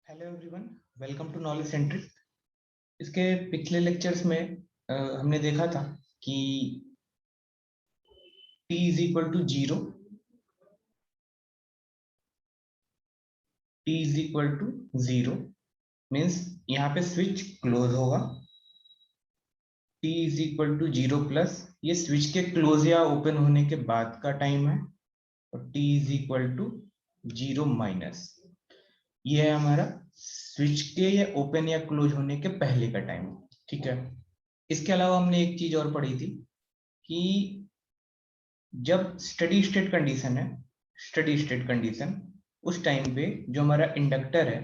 Hello everyone, welcome to Knowledge Centric. इसके पिछले lectures में हमने देखा था कि t is equal to zero, t is equal to zero means यहाँ पे स्विच क्लोज होगा। t is equal to zero plus ये स्विच के क्लोज या ओपन होने के बाद का टाइम है, और t is equal to zero minus ये है हमारा स्विच के या ओपन या क्लोज होने के पहले का टाइम। ठीक है, इसके अलावा हमने एक चीज और पढ़ी थी कि जब स्टडी स्टेट कंडीशन है, स्टडी स्टेट कंडीशन उस टाइम पे जो हमारा इंडक्टर है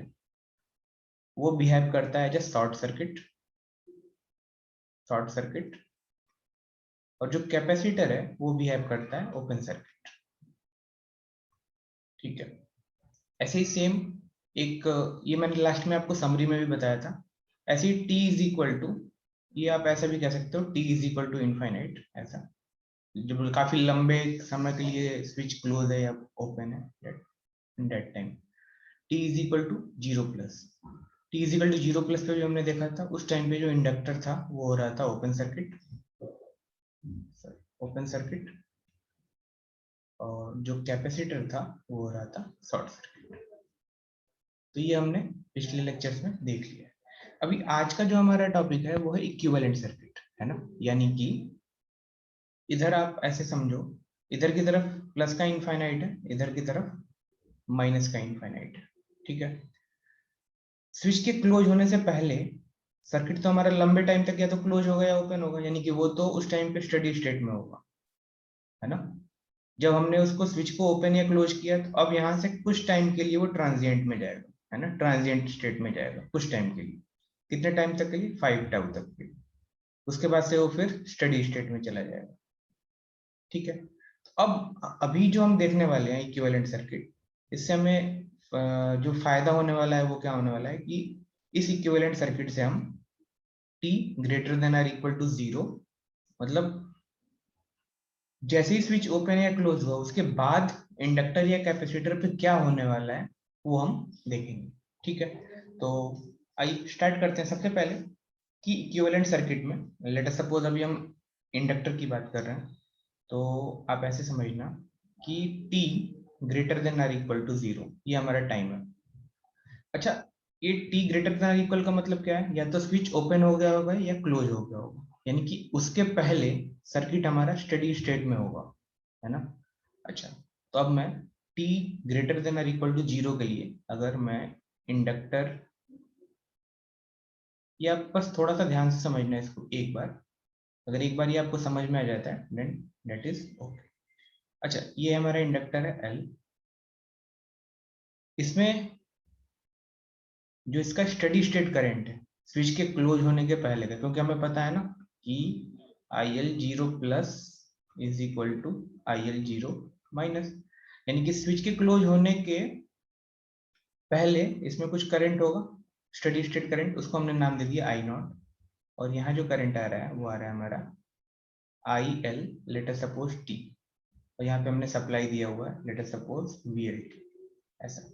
वो बिहेव करता है as short circuit, short circuit, और जो कैपेसिटर है वो बिहेव करता है ओपन सर्किट। ठीक है, ऐसे ही सेम एक ये मैंने लास्ट में आपको समरी में भी बताया था। ऐसे ही टी इज इक्वल टू, ये आप ऐसा भी कह सकते हो, T is equal to infinite, ऐसा जब काफी लंबे समय के लिए स्विच क्लोज है या ओपन है that time t is equal to zero plus. t is equal to zero plus पे भी हमने देखा था उस टाइम पे जो इंडक्टर था वो हो रहा था ओपन सर्किट, ओपन सर्किट, और जो कैपेसिटर था वो हो रहा था शॉर्ट सर्किट। तो ये हमने पिछले लेक्चर्स में देख लिया। अभी आज का जो हमारा टॉपिक है वो है इक्विवेलेंट सर्किट, है ना। यानी कि इधर आप ऐसे समझो, इधर की तरफ प्लस का इनफाइनाइट है, इधर की तरफ माइनस का इनफाइनाइट है। ठीक है, स्विच के क्लोज होने से पहले सर्किट तो हमारा लंबे टाइम तक या तो क्लोज होगा या ओपन होगा, यानी कि वो तो उस टाइम पे स्टडी स्टेट में होगा, है ना। जब हमने उसको स्विच को ओपन या क्लोज किया तो अब यहाँ से कुछ टाइम के लिए वो ट्रांजिएंट में जाएगा, है ना, ट्रांजिएंट स्टेट में जाएगा कुछ टाइम के लिए। कितने टाइम तक के लिए? 5 टाउ तक के लिए। उसके बाद से वो फिर स्टडी स्टेट में चला जाएगा। ठीक है, तो अब अभी जो हम देखने वाले हैं इक्विवेलेंट सर्किट, इससे हमें जो फायदा होने वाला है वो क्या होने वाला है कि इस इक्विवेलेंट सर्किट से हम t greater than or equal to zero, मतलब जैसे ही स्विच ओपन या क्लोज हुआ उसके बाद इंडक्टर या कैपेसिटर पे क्या होने वाला है वो हम देखेंगे। ठीक है, तो आइए स्टार्ट करते हैं। सबसे पहले कि इक्विवेलेंट सर्किट में लेट अस सपोज अभी हम इंडक्टर की बात कर रहे हैं, तो आप ऐसे समझना कि t greater than or equal to zero ये हमारा टाइम है। अच्छा, ये t ग्रेटर देन इक्वल का मतलब क्या है? या तो स्विच ओपन हो गया होगा या क्लोज हो गया होगा, यानी कि उसके पहले सर्किट हमारा स्टडी स्टेट में होगा, है ना। अच्छा, तो अब मैं t greater than equal to zero के लिए अगर मैं इंडक्टर, या बस थोड़ा सा ध्यान से समझना है इसको एक बार, अगर एक बार ये आपको समझ में आ जाता है देन दैट इज ओके। अच्छा, ये हमारा इंडक्टर है L, इसमें जो इसका स्टडी स्टेट करंट है स्विच के क्लोज होने के पहले का, क्योंकि हमें पता है ना कि IL zero plus is equal to IL zero minus, यानी कि स्विच के क्लोज होने के पहले इसमें कुछ करंट होगा, स्टडी स्टेट करंट, उसको हमने नाम दे दिया I नॉट। और यहाँ जो करंट आ रहा है वो आ रहा है हमारा IL, late us suppose T, और यहाँ पे हमने सप्लाई दिया हुआ है लेट अस सपोज VLT, ऐसा।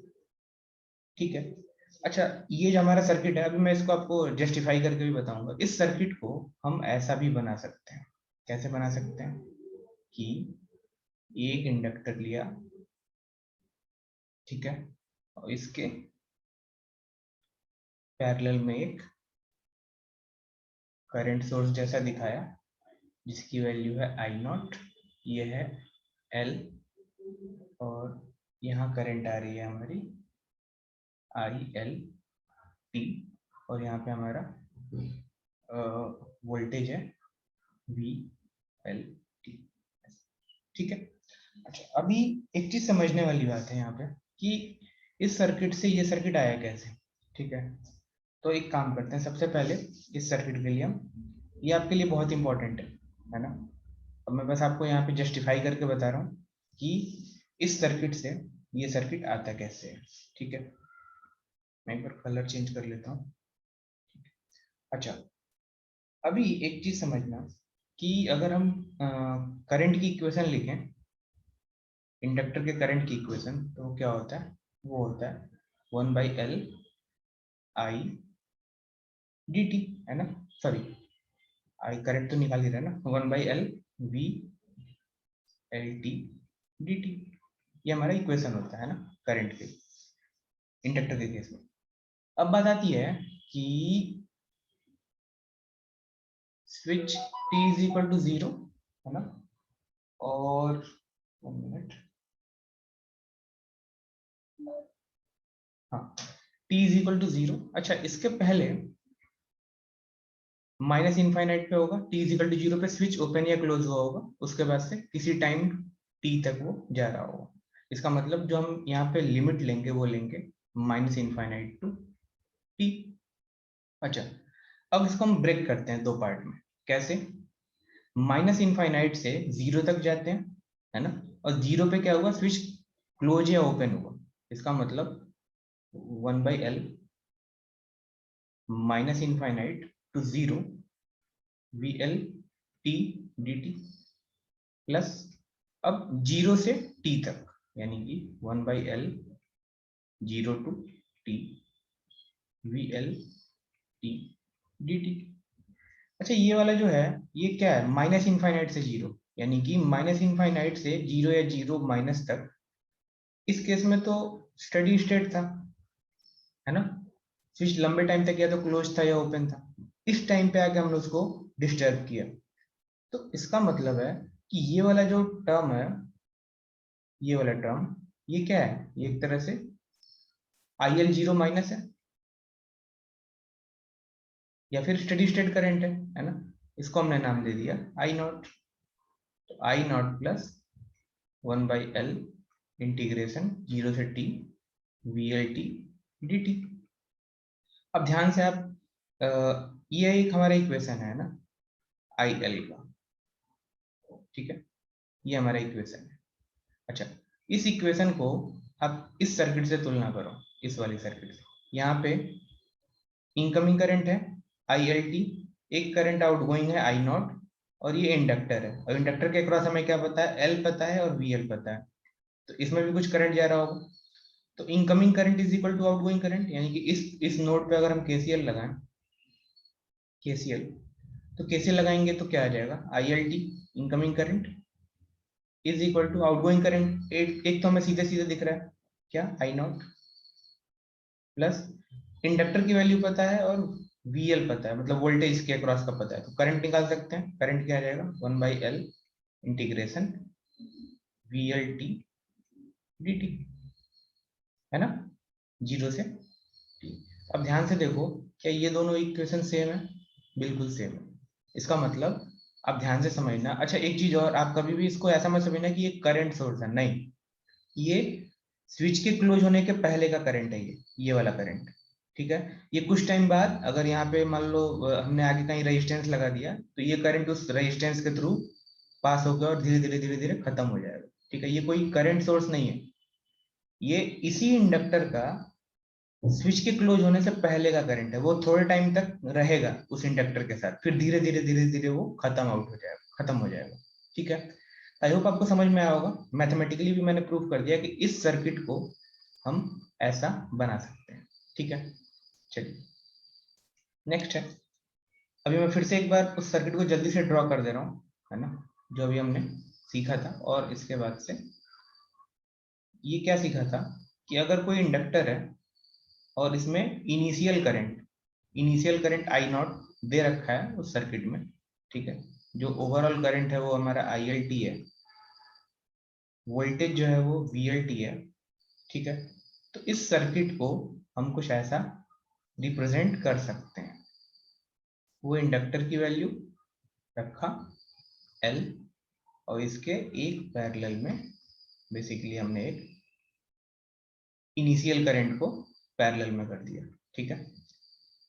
ठीक है, अच्छा, ये जो हमारा सर्किट है अभी मैं इसको आपको जस्टिफाई करके भी बताऊंगा। इस सर्किट को हम ऐसा भी बना सकते हैं। कैसे बना सकते हैं कि एक इंडक्टर लिया, ठीक है, और इसके पैरेलल में एक करंट सोर्स जैसा दिखाया जिसकी वैल्यू है I नॉट, ये है L, और यहाँ करंट आ रही है हमारी ILT, और यहाँ पे हमारा वोल्टेज है VLT। ठीक है, अच्छा, अभी एक चीज समझने वाली बात है यहाँ पे कि इस सर्किट से ये सर्किट आया कैसे। ठीक है, तो एक काम करते हैं, सबसे पहले इस सर्किट के लिए हम, ये आपके लिए बहुत इंपॉर्टेंट है ना। अब मैं बस आपको यहाँ पे जस्टिफाई करके बता रहा हूँ कि इस सर्किट से ये सर्किट आता कैसे है। ठीक है, मैं एक बार कलर चेंज कर लेता हूँ। अच्छा, अभी एक चीज समझना कि अगर हम करंट की इक्वेशन लिखें, इंडक्टर के करंट की इक्वेशन, तो क्या होता है? वो होता है 1/L आई डी टी, है ना, सॉरी आई करेक्ट तो निकाल ही रहा है ना, 1/L V L T D T, ये हमारा इक्वेशन होता है ना करंट के, इंडक्टर के केस में। अब बात आती है कि switch t is equal to 0, है ना, और 1 मिनट, हाँ, t इज इक्वल टू 0। अच्छा, इसके पहले माइनस इनफाइनाइट पे होगा, t इज इक्वल टू 0 पे स्विच ओपन या क्लोज हुआ होगा, उसके बाद से किसी टाइम t तक वो जा रहा होगा। इसका मतलब जो हम यहाँ पे लिमिट लेंगे वो लेंगे माइनस इनफाइनाइट टू t। अच्छा, अब इसको हम ब्रेक करते हैं दो पार्ट में। कैसे? माइनस इनफाइनाइट से 0 तक जाते हैं, है ना, और 0 पे क्या हुआ, स्विच क्लोज या ओपन हुआ। इसका मतलब 1/L minus infinite to 0 VL t dt plus अब 0 से t तक, यानी कि 1/L 0 to t VL t dt। अच्छा, ये वाला जो है ये क्या है, माइनस इनफाइनाइट से 0, यानी कि माइनस इनफाइनाइट से 0 या 0 माइनस तक। इस केस में तो स्टडी स्टेट था, है ना, स्विच लंबे टाइम तक या तो क्लोज था या ओपन था। इस टाइम पे आके हमने उसको डिस्टर्ब किया, तो इसका मतलब है कि ये वाला जो टर्म है, ये वाला टर्म, ये क्या है, ये एक तरह से IL0 माइनस है, या फिर स्टेडी स्टेट करंट है ना। इसको हमने नाम दे दिया आई नॉट। तो आई नॉट प्लस 1/L इंटीग्रेशन 0 से t VLT dt। अब ध्यान से आप ये एक हमारा इक्वेशन है ना IL का, ठीक है, ये हमारा इक्वेशन है। अच्छा, इस इक्वेशन को आप इस सर्किट से तुलना करो, इस वाली सर्किट से। यहाँ पे इनकमिंग करंट है ILT, एक करंट आउटगोइंग है I नॉट, और ये इंडक्टर है, और इंडक्टर के अक्रॉस हमें क्या पता है, L पता है और VL पता है, तो इसमें भी कुछ करंट जा रहा होगा। तो incoming current is equal to outgoing current, यानी कि इस नोड पे अगर हम KCL लगाएं, KCL, तो KCL लगाएंगे तो क्या आ जाएगा, ILT incoming current is equal to outgoing current, एक तो हमें सीधे सीधे दिख रहा है क्या, I नॉट, प्लस इंडक्टर की वैल्यू पता है और VL पता है, मतलब वोल्टेज के अक्रॉस का पता है, तो करंट निकाल सकते हैं। करंट क्या आ जाएगा, 1/L इंटीग्रेशन VLT dt, है ना, 0 से t। अब ध्यान से देखो, क्या ये दोनों इक्वेशन सेम है, बिल्कुल सेम है। इसका मतलब आप ध्यान से समझना। अच्छा, एक चीज और, आप कभी भी इसको ऐसा मत समझना कि ये करंट सोर्स है, नहीं, ये स्विच के क्लोज होने के पहले का करंट है, ये वाला करंट, ठीक है। ये कुछ टाइम बाद अगर यहाँ पे मान लो हमने आगे कहीं रेजिस्टेंस लगा दिया, तो ये करंट उस रेजिस्टेंस के थ्रू पास होकर और धीरे धीरे धीरे धीरे खत्म हो जाएगा, ठीक है। ये कोई करंट सोर्स नहीं है, ये इसी इंडक्टर का स्विच के क्लोज होने से पहले का करंट है। वो थोड़े टाइम तक रहेगा उस इंडक्टर के साथ, फिर धीरे धीरे धीरे धीरे वो खत्म आउट हो जाएगा, खत्म हो जाएगा, ठीक है। आई होप आपको समझ में आया होगा। मैथमेटिकली भी मैंने प्रूव कर दिया कि इस सर्किट को हम ऐसा बना सकते हैं, ठीक है। चलिए नेक्स्ट है, अभी मैं फिर से एक बार उस सर्किट को जल्दी से ड्रॉ कर दे रहा हूँ, है ना, जो अभी हमने सीखा था। और इसके बाद से ये क्या सीखा था कि अगर कोई इंडक्टर है और इसमें initial current I not they रखा है उस सर्किट में, ठीक है, जो ओवरऑल करंट है वो हमारा ILT है, वोल्टेज जो है वो VLT है, ठीक है। तो इस सर्किट को हम कुछ ऐसा रिप्रेजेंट कर सकते हैं। वो इंडक्टर की वैल्यू रखा L, और इसके एक पैरेलल में बेसिकली हमने एक इनिशियल करंट को पैरेलल में कर दिया, ठीक है।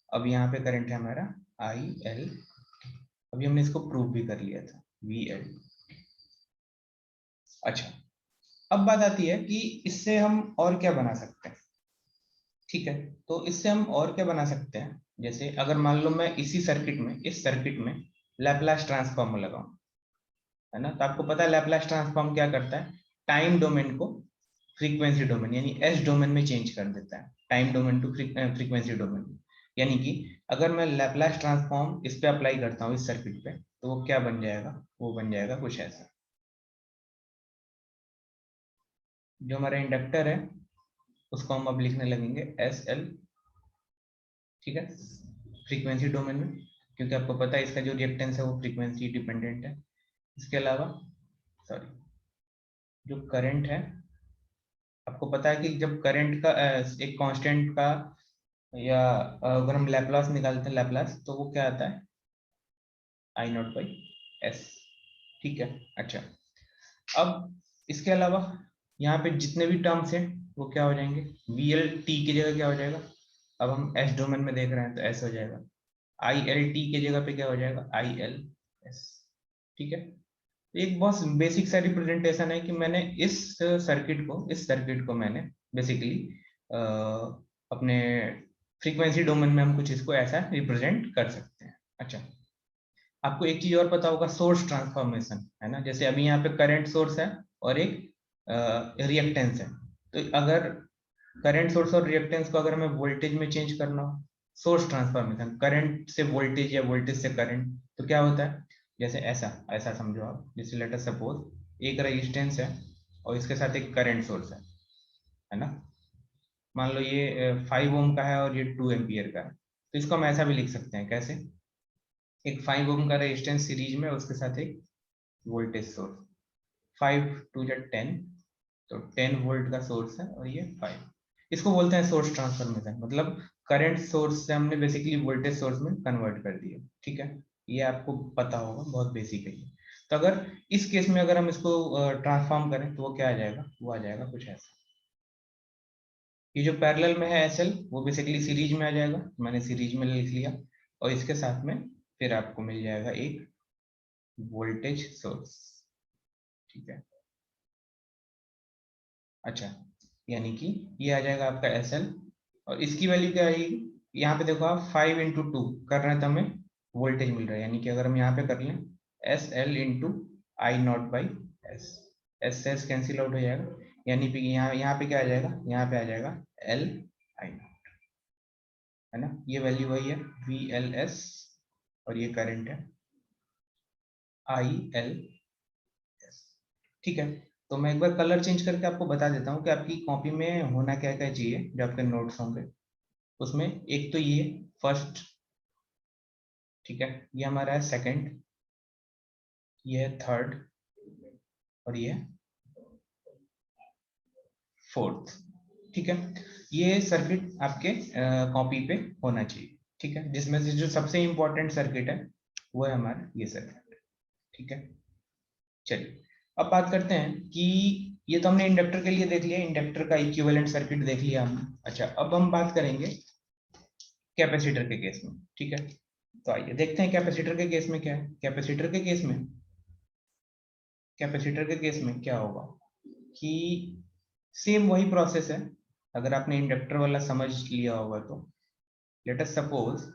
अब यहाँ पे करंट है हमारा IL, अभी हमने इसको प्रूव भी कर लिया था, VL। अच्छा, अब बात आती है कि इससे हम और क्या बना सकते हैं, ठीक है। तो इससे हम और क्या बना सकते हैं, जैसे अगर मान लो मैं इस सर्किट में लैपलास ट्रांसफॉर्म लगाऊं, है ना, तो आपको पता है लैपलास ट्रांसफॉर्म क्या करता है, टाइम डोमेन को फ्रीक्वेंसी डोमेन यानी एस डोमेन में चेंज कर देता है, time domain to frequency domain. यानी कि अगर मैं लैपलास ट्रांसफॉर्म इस पे अप्लाई करता हूँ इस सर्किट पे, तो वो क्या बन जाएगा, वो बन जाएगा कुछ ऐसा। जो हमारा इंडक्टर है उसको हम अब लिखने लगेंगे एस एल, ठीक है, फ्रीक्वेंसी डोमेन में, क्योंकि आपको पता है इसका जो रिएक्टेंस है वो फ्रीक्वेंसी डिपेंडेंट है। इसके अलावा सॉरी, जो करंट है, आपको पता है कि जब करंट का एक कांस्टेंट का, या अगर हम लैपलास निकालते हैं लैपलास, तो वो क्या आता है, आई नॉट बाई एस, ठीक है। अच्छा, अब इसके अलावा यहाँ पे जितने भी टर्म्स हैं वो क्या हो जाएंगे, वी एल टी की जगह क्या हो जाएगा, अब हम एस डोमेन में देख रहे हैं तो एस हो जाएगा, आई एल टी की जगह पे क्या हो जाएगा, आई एल एस, ठीक है। एक बहुत बेसिक सा रिप्रेजेंटेशन है कि मैंने इस सर्किट को मैंने बेसिकली अपने फ्रीक्वेंसी डोमेन में हम कुछ इसको ऐसा रिप्रेजेंट कर सकते हैं। अच्छा, आपको एक चीज और पता होगा, सोर्स ट्रांसफॉर्मेशन, है ना, जैसे अभी यहाँ पे करंट सोर्स है और एक रिएक्टेंस है, तो अगर करंट सोर्स और रिएक्टेंस को अगर हमें वोल्टेज में चेंज करना हो, सोर्स ट्रांसफॉर्मेशन, करंट से वोल्टेज या वोल्टेज से करंट, तो क्या होता है, जैसे ऐसा ऐसा समझो आप, जैसे लेट अस सपोज एक रेजिस्टेंस है और इसके साथ एक करंट सोर्स है ना, मान लो ये 5 ओम का है और ये 2 एम्पियर का है, तो इसको हम ऐसा भी लिख सकते हैं, कैसे, एक 5 ओम का रेजिस्टेंस सीरीज में, उसके साथ एक वोल्टेज सोर्स, 5 टू जा 10, तो 10 वोल्ट का सोर्स है और ये 5, इसको बोलते हैं सोर्स ट्रांसफॉर्मेशन, मतलब करंट सोर्स से हमने बेसिकली वोल्टेज सोर्स में कन्वर्ट कर दिया, ठीक है। ये आपको पता होगा, बहुत बेसिक है ये। तो अगर इस केस में अगर हम इसको ट्रांसफॉर्म करें तो वो क्या आ जाएगा, वो आ जाएगा कुछ ऐसा। ये जो पैरेलल में है एस एल, वो बेसिकली सीरीज में आ जाएगा, मैंने सीरीज में लिख लिया, और इसके साथ में फिर आपको मिल जाएगा एक वोल्टेज सोर्स, ठीक है। अच्छा, यानी कि ये आ जाएगा आपका एस एल, और इसकी वैल्यू क्या आएगी, यहाँ पे देखो आप 5 इंटू टू कर रहे हैं तो हमें वोल्टेज मिल रहा है, यानी कि अगर हम यहाँ पे कर लें S L into I not by S, S S cancel out हो जाएगा, यानी कि यहाँ पे क्या आ जाएगा, यहाँ पे आ जाएगा एल आई नॉट, है ना, ये वैल्यू वही है वी एल एस, और ये करंट है आई एल एस, ठीक है। तो मैं एक बार कलर चेंज करके आपको बता देता हूँ कि आपकी कॉपी में होना क्या क्या चाहिए, जो आपके नोट्स होंगे उसमें, एक तो ये फर्स्ट, ठीक है, ये हमारा है सेकंड, ये है थर्ड, और ये फोर्थ, ठीक है। ये सर्किट आपके कॉपी पे होना चाहिए, ठीक है, जिसमें से जो सबसे इंपॉर्टेंट सर्किट है वो है हमारा ये सर्किट, ठीक है। चलिए, अब बात करते हैं कि ये तो हमने इंडक्टर के लिए देख लिया, इंडक्टर का इक्विवेलेंट सर्किट देख लिया हमने। अच्छा, अब हम बात करेंगे कैपेसिटर के केस में, ठीक है। तो आइए देखते हैं कैपेसिटर के केस में क्या है। कैपेसिटर के केस में क्या होगा कि सेम वही प्रोसेस है, अगर आपने इंडक्टर वाला समझ लिया होगा तो। लेट अस सपोज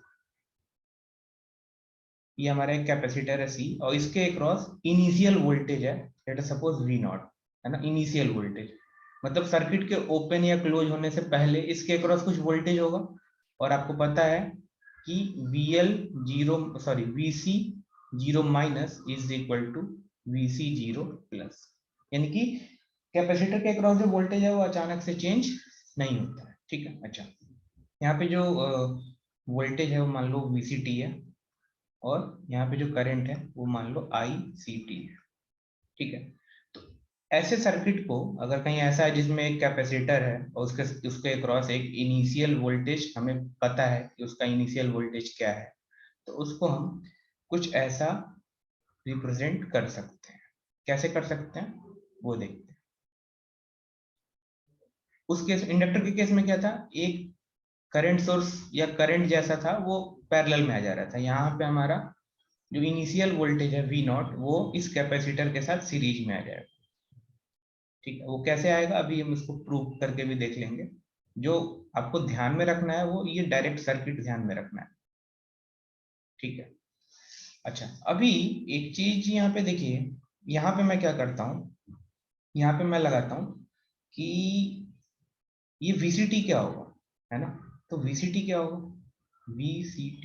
ये हमारा एक कैपेसिटर है सी, और इसके अक्रॉस इनिशियल वोल्टेज है, let us suppose V naught, है ना, इनिशियल वोल्टेज, मतलब सर्किट के ओपन या क्लोज होने से पहले इसके अक्रॉस कुछ वोल्टेज होगा, और आपको पता है कि VL जीरो, sorry VC zero minus is equal to VC zero plus, यानी कि कैपेसिटर के अक्रॉस जो वोल्टेज है वो अचानक से चेंज नहीं होता है, ठीक है। अच्छा, यहाँ पे जो वोल्टेज है वो मान लो VCT है, और यहाँ पे जो करंट है वो मान लो ICT है, ठीक है। तो ऐसे सर्किट को अगर कहीं ऐसा है जिसमें एक कैपेसिटर है और उसके उसके अक्रॉस एक इनिशियल वोल्टेज हमें पता है कि उसका इनिशियल वोल्टेज क्या है, तो उसको हम कुछ ऐसा रिप्रेजेंट कर सकते हैं। कैसे कर सकते हैं वो देखते हैं। उस केस इंडक्टर के केस में क्या था, एक करंट सोर्स या करंट जैसा था वो पैरेलल में आ जा रहा था, यहाँ पे हमारा जो इनिशियल वोल्टेज है वी नॉट वो इस कैपेसिटर के साथ सीरीज में आ जाएगा, ठीक है। वो कैसे आएगा अभी हम इसको प्रूव करके भी देख लेंगे। जो आपको ध्यान में रखना है वो ये डायरेक्ट सर्किट ध्यान में रखना है, ठीक है। अच्छा, अभी एक चीज यहाँ पे देखिए, यहाँ पे मैं क्या करता हूँ, यहाँ पे मैं लगाता हूँ कि ये VCT क्या होगा, है ना। तो VCT क्या होगा, VCT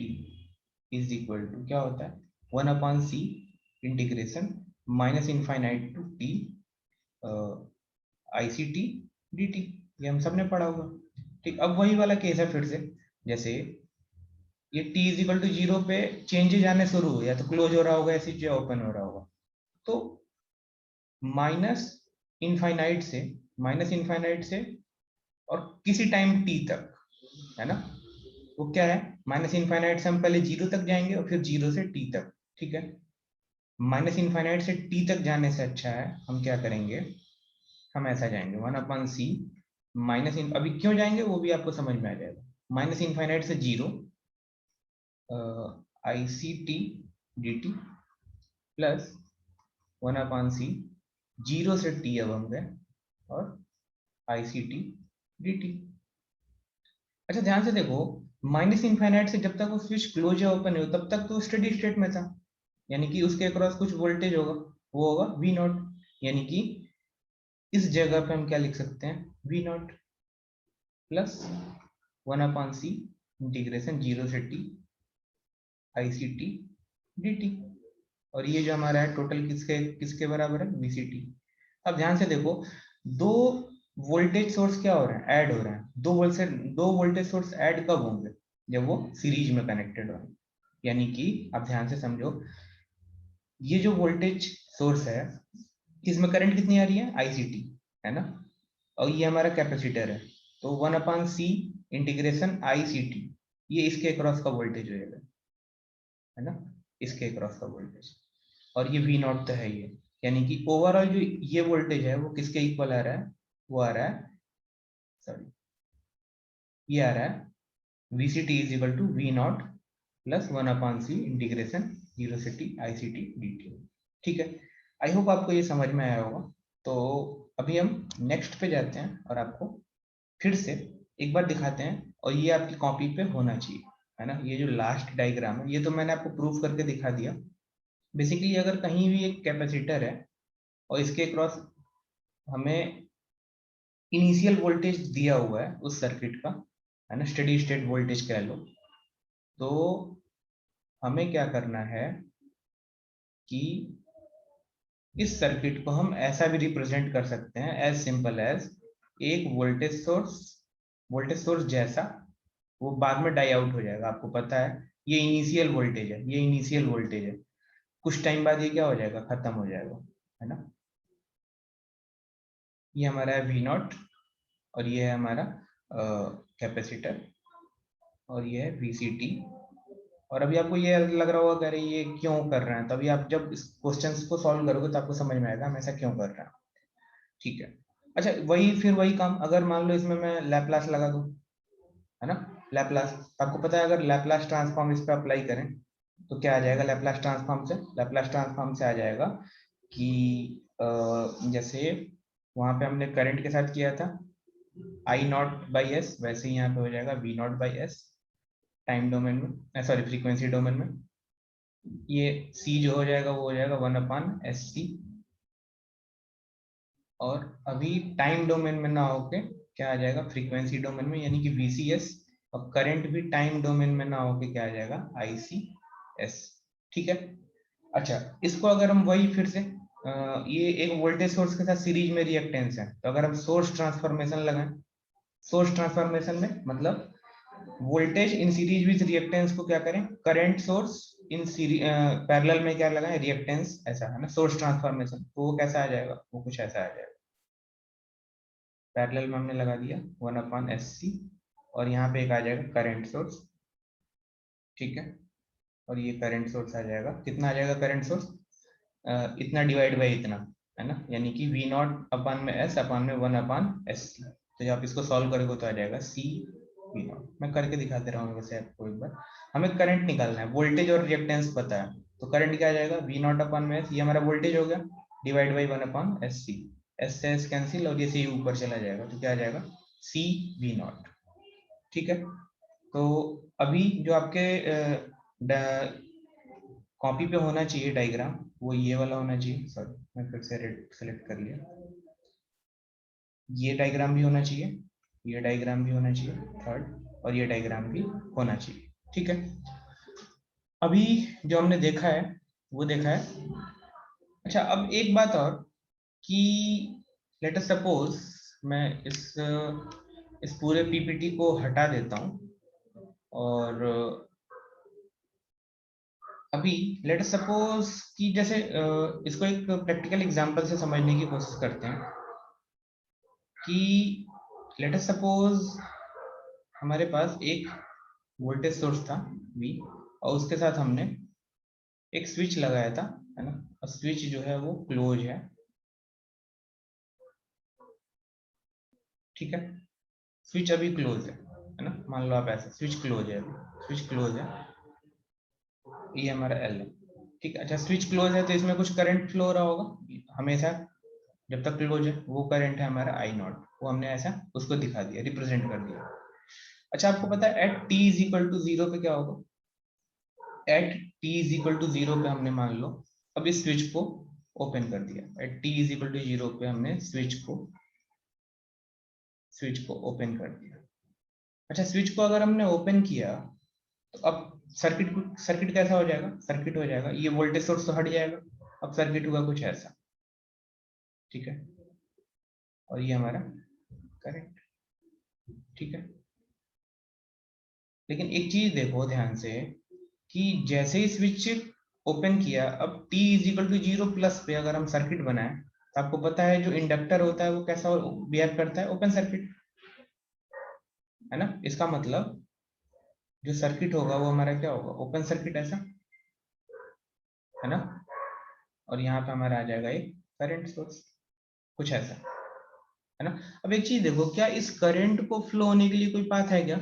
इज इक्वल टू क्या होता है, 1/c integration minus infinite to t ICT dt। ये हम सब ने पढ़ा होगा। ठीक, अब वही वाला केस है फिर से, जैसे ये t इज इक्वल टू 0 पे चेंजेस आने शुरू हो, या तो क्लोज हो रहा होगा या सिर्फ ओपन हो रहा होगा। तो माइनस इनफाइनाइट से और किसी टाइम t तक, है ना। वो क्या है, माइनस इनफाइनाइट से हम पहले 0 तक जाएंगे और फिर 0 से t तक। ठीक है, माइनस इनफाइनाइट से t तक जाने से अच्छा है हम क्या करेंगे, हम ऐसा जाएंगे 1/c माइनस इन, अभी क्यों जाएंगे वो भी आपको समझ में आ जाएगा। माइनस इनफाइनाइट से 0 ICT dt प्लस 1/c 0 से t अब हम गए और ICT dt। अच्छा ध्यान से देखो, माइनस इनफाइनाइट से जब तक वो स्विच क्लोज या ओपन हो तब तक तो स्टेडी स्टेट में था, यानी कि उसके अक्रॉस कुछ वोल्टेज होगा, वो होगा V नॉट। यानी कि इस जगह पे हम क्या लिख सकते हैं, V naught plus 1/c integration 0 से t ICT dt। और ये जो हमारा है टोटल किसके किसके बराबर है, VCT। अब ध्यान से देखो, दो वोल्टेज सोर्स क्या हो रहे हैं, ऐड हो रहे हैं। दो वोल्टेज सोर्स ऐड कब होंगे, जब वो सीरीज में कनेक्टेड हो। यानी कि आप ध्यान से समझो, ये जो वोल्टेज सोर्स है इसमें करंट कितनी आ रही है, ICT, है ना। और ये हमारा कैपेसिटर है, तो 1/c इंटीग्रेशन ICT, ये इसके अक्रॉस का वोल्टेज होगा, है ना, इसके अक्रॉस का वोल्टेज। और ये V नॉट तो है ये, यानी कि ओवरऑल जो ये वोल्टेज है वो किसके इक्वल आ रहा है, वो आ रहा है, सॉरी, ये आ रहा है VCT is equal to V naught plus 1/c integration 0 से t ICT dt। ठीक है, आई होप आपको ये समझ में आया होगा। तो अभी हम नेक्स्ट पे जाते हैं और आपको फिर से एक बार दिखाते हैं, और ये आपकी कॉपी पे होना चाहिए, है ना। ये जो लास्ट डायग्राम है ये तो मैंने आपको प्रूफ करके दिखा दिया। बेसिकली अगर कहीं भी एक कैपेसिटर है और इसके क्रॉस हमें इनिशियल वोल्टेज दिया हुआ है उस सर्किट का, है ना, स्टेडी स्टेट वोल्टेज कह लो, तो हमें क्या करना है कि इस सर्किट को हम ऐसा भी रिप्रेजेंट कर सकते हैं एज सिंपल एज एक वोल्टेज सोर्स जैसा, वो बाद में डाई आउट हो जाएगा, आपको पता है ये इनिशियल वोल्टेज है, ये इनिशियल वोल्टेज है, कुछ टाइम बाद ये क्या हो जाएगा, खत्म हो जाएगा, है ना। ये हमारा है V नॉट और ये है हमारा कैपेसिटर और ये है VCT। और अभी आपको ये लग रहा होगा, अरे ये क्यों कर रहे हैं, तो अभी आप जब इस क्वेश्चंस को सॉल्व करोगे तो आपको समझ में आएगा हम ऐसा क्यों कर रहे हैं। ठीक है, अच्छा वही काम, अगर मान लो इसमें मैं लैपलास लगा दूं, है ना, लैपलास, आपको पता है अगर लैपलास ट्रांसफॉर्म इस पे अप्लाई करें तो क्या आ जाएगा, लैपलास ट्रांसफॉर्म से आ जाएगा कि जैसे वहां पे हमने करंट के साथ किया था I0/s, वैसे ही यहाँ पे हो जाएगा V0/s टाइम डोमेन में, सॉरी फ्रीक्वेंसी डोमेन में। ये C जो हो जाएगा वो हो जाएगा 1/sc। और अभी टाइम डोमेन में ना होके क्या आ जाएगा, फ्रीक्वेंसी डोमेन में, यानी कि VCS। और करंट भी टाइम डोमेन में ना होके क्या आ जाएगा, ICS। ठीक है, अच्छा इसको अगर हम वही फिर से ये एक वोल्टेज सोर्स के साथ सीरीज में रिएक्टेंस है, तो अगर हम सोर्स ट्रांसफॉर्मेशन लगाएं, सोर्स ट्रांसफॉर्मेशन में मतलब voltage in series with reactance को क्या करें, current source in series parallel में क्या लगाएं, रिएक्टेंस, ऐसा है ना, सोर्स ट्रांसफॉर्मेशन, तो वो कैसा आ जाएगा, वो कुछ ऐसा आ जाएगा। पैरेलल में हमने लगा दिया 1/sc और यहाँ पे एक आ जाएगा करंट सोर्स। ठीक है, और ये करंट सोर्स आ जाएगा, कितना आ जाएगा करंट सोर्स, इतना डिवाइड बाई इतना, है ना, यानी कि V नॉट अपन में S अपन में 1/sc। तो जब आप इसको सॉल्व करोगे तो आ जाएगा C V नॉट। मैं करके दिखा दे रहा हूँ वैसे आपको एक बार, हमें करंट निकालना है, वोल्टेज और रिएक्टेंस पता है, तो करंट क्या आ जाएगा, V नॉट अपन में S, ये हमारा वोल्टेज हो गया, डिवाइड बाई 1/sc, S से S कैंसिल और ये C ऊपर चला जाएगा, तो क्या आ जाएगा C V नॉट। ठीक है, तो अभी जो आपके कॉपी पे होना चाहिए डायग्राम, वो ये वाला होना चाहिए, सॉरी मैं फिर से रेड सेलेक्ट कर लिया। ये डायग्राम भी होना चाहिए, ये डायग्राम भी होना चाहिए थर्ड, और ये डायग्राम भी होना चाहिए। ठीक है, अभी जो हमने देखा है वो देखा है। अच्छा, अब एक बात और कि लेट अस सपोज मैं इस पूरे पीपीटी को हटा देता हूं, और अभी लेट अस सपोज कि जैसे इसको एक प्रैक्टिकल एग्जांपल से समझने की कोशिश करते हैं कि लेट अस सपोज हमारे पास एक वोल्टेज सोर्स था V, और उसके साथ हमने एक स्विच लगाया था, है ना, और स्विच जो है वो क्लोज है। ठीक है, स्विच अभी क्लोज है ना, मान लो आप ऐसा, स्विच क्लोज है, अभी स्विच क्लोज है, ये हमारा L है। ठीक है, अच्छा स्विच क्लोज है तो इसमें कुछ करंट फ्लो हो रहा होगा हमेशा, जब तक क्लोज है। वो करंट है हमारा I नॉट, वो हमने ऐसा उसको दिखा दिया, रिप्रेजेंट कर दिया। अच्छा, आपको पता है at t is equal to 0 पे क्या होगा? At t is equal to 0 पे हमने मान लो अब इस स्विच को ओपन कर दिया, at t is equal to 0 पे हमने स्विच को ओपन कर दिया। अच्छा, स्विच को अगर हमने ओपन किया तो अब सर्किट कैसा हो जाएगा? सर्किट हो जाएगा, ये वोल्टेज सोर्स तो हट जाएगा, अब सर्किट हुआ कुछ ऐसा। ठीक है, और ये हमारा करंट। ठीक है, लेकिन एक चीज देखो ध्यान से कि जैसे ही स्विच ओपन किया, अब t is equal to 0 plus पे अगर हम सर्किट बनाए तो आपको पता है जो इंडक्टर होता है वो कैसा बिहेव करता है? ओपन सर्किट, है ना। इसका मतलब जो सर्किट होगा वो हमारा क्या होगा? ओपन सर्किट, ऐसा, है ना। और यहाँ पे हमारा आ जाएगा एक करंट सोर्स, कुछ ऐसा, है ना। अब एक चीज देखो, क्या इस करंट को फ्लो होने के लिए कोई पाथ है क्या?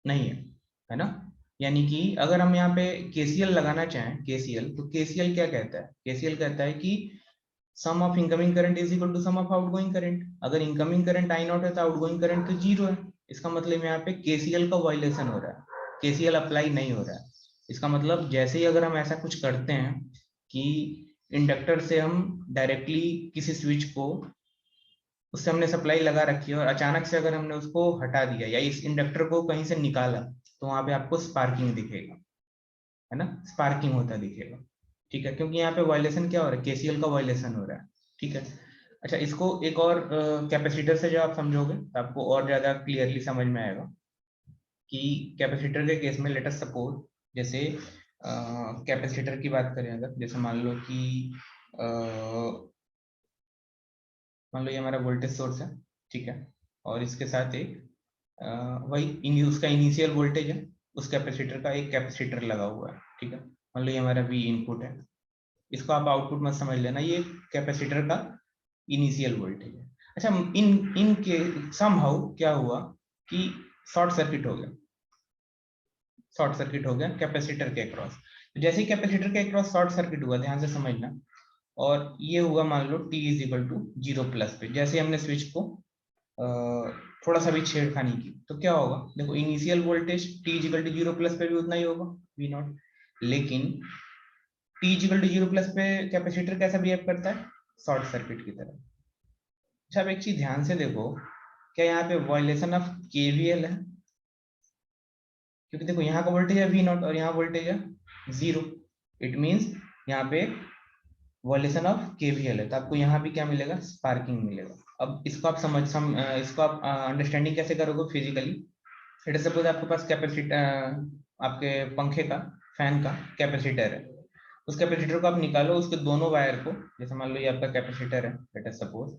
नहीं है, है ना। यानी कि अगर हम यहाँ पे केसीएल लगाना चाहें, केसीएल, तो केसीएल क्या कहता है? केसीएल कहता है कि sum of incoming current is equal to sum of outgoing current. अगर इनकमिंग करंट आई नॉट है तो आउटगोइंग करंट तो 0 है। इसका मतलब यहाँ पे केसीएल का वायलेशन हो रहा है, केसीएल अप्लाई नहीं हो रहा है। इसका मतलब जैसे ही अगर हम ऐसा कुछ करते हैं कि इंडक्टर से हम डायरेक्टली किसी स्विच को, उससे हमने सप्लाई लगा रखी है और अचानक से अगर हमने उसको हटा दिया या इस इंडक्टर को कहीं से निकाला, तो वहां पे आपको स्पार्किंग दिखेगा, है ना, स्पार्किंग होता दिखेगा। ठीक है, क्योंकि यहाँ पे वायलेशन क्या हो रहा है? केसीएल का वायलेशन हो रहा है। ठीक है, अच्छा इसको एक और कैपेसिटर से जब आप समझोगे तो आपको और ज्यादा क्लियरली समझ में आएगा कि कैपेसिटर के केस में लेट अस सपोज, जैसे कैपेसिटर की बात करें अगर, जैसे मान लो कि मान लो ये हमारा वोल्टेज सोर्स है, ठीक है, और इसके साथ एक वही उसका इनिशियल वोल्टेज है, उस कैपेसिटर का एक कैपेसिटर लगा हुआ है। ठीक है, मान लो ये हमारा V इनपुट है, इसको आप आउटपुट मत समझ लेना, ये कैपेसिटर का इनिशियल वोल्टेज है। अच्छा, इन के समहाउ क्या हुआ कि शॉर्ट सर्किट हो गया, शॉर्ट सर्किट हो गया कैपेसिटर के अक्रॉस। जैसे ही कैपेसिटर के अक्रॉस शॉर्ट सर्किट हुआ, ध्यान से समझना, और ये हुआ मान लो t is equal to 0 plus पे, जैसे हमने स्विच को थोड़ा सा भी छेड़खानी की तो क्या होगा? देखो initial voltage t is equal to 0 plus पे भी उतना ही होगा, V नॉट, लेकिन t is equal to 0 plus पे कैपेसिटर कैसा बिहेव करता है? शॉर्ट सर्किट की तरह। अच्छा, अब एक चीज ध्यान से देखो, क्या यहाँ पे वायलेशन ऑफ KVL है? क्योंकि देखो यहाँ का वोल्टेज है V नॉट और यहाँ वोल्टेज है 0, इट मीन्स यहाँ पे वॉल्यूशन ऑफ केवीएल है, तो आपको यहाँ भी क्या मिलेगा? स्पार्किंग मिलेगा। अब इसको आप इसको आप अंडरस्टैंडिंग कैसे करोगे फिजिकली? लेट अस सपोज आपके पास कैपेसिटर, आपके पंखे का, फैन का कैपेसिटर है, उस कैपेसिटर को आप निकालो, उसके दोनों वायर को, जैसे मान लो ये आपका कैपेसिटर है, लेट अस सपोज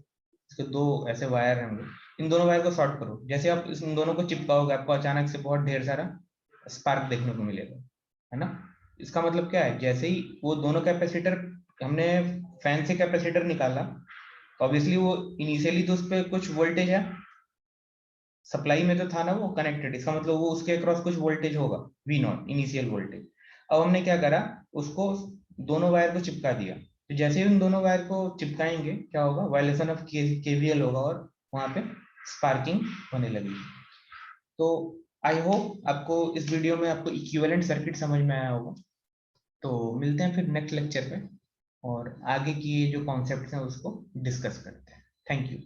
इसके दो ऐसे वायर होंगे, इन दोनों वायर को शॉर्ट करो, जैसे आप इन दोनों को चिपकाओगे आपको अचानक से बहुत ढेर सारा स्पार्क देखने को मिलेगा, है ना। इसका मतलब क्या है? जैसे ही वो दोनों कैपेसिटर, हमने फैन से कैपेसिटर निकाला, ऑब्वियसली वो इनिशियली तो उस पर कुछ वोल्टेज है, सप्लाई में तो था ना वो कनेक्टेड, इसका मतलब वो उसके अक्रॉस कुछ वोल्टेज होगा, V नॉट इनिशियल वोल्टेज। अब हमने क्या करा, उसको दोनों वायर को चिपका दिया, तो जैसे ही उन दोनों वायर को चिपकाएंगे क्या होगा? वायलेशन ऑफ केवीएल होगा और वहां पे स्पार्किंग होने लगेगी। तो आई होप आपको इस वीडियो में आपको इक्विवेलेंट सर्किट समझ में आया होगा। तो मिलते हैं फिर नेक्स्ट लेक्चर पे और आगे की जो कॉन्सेप्ट्स हैं उसको डिस्कस करते हैं। Thank you.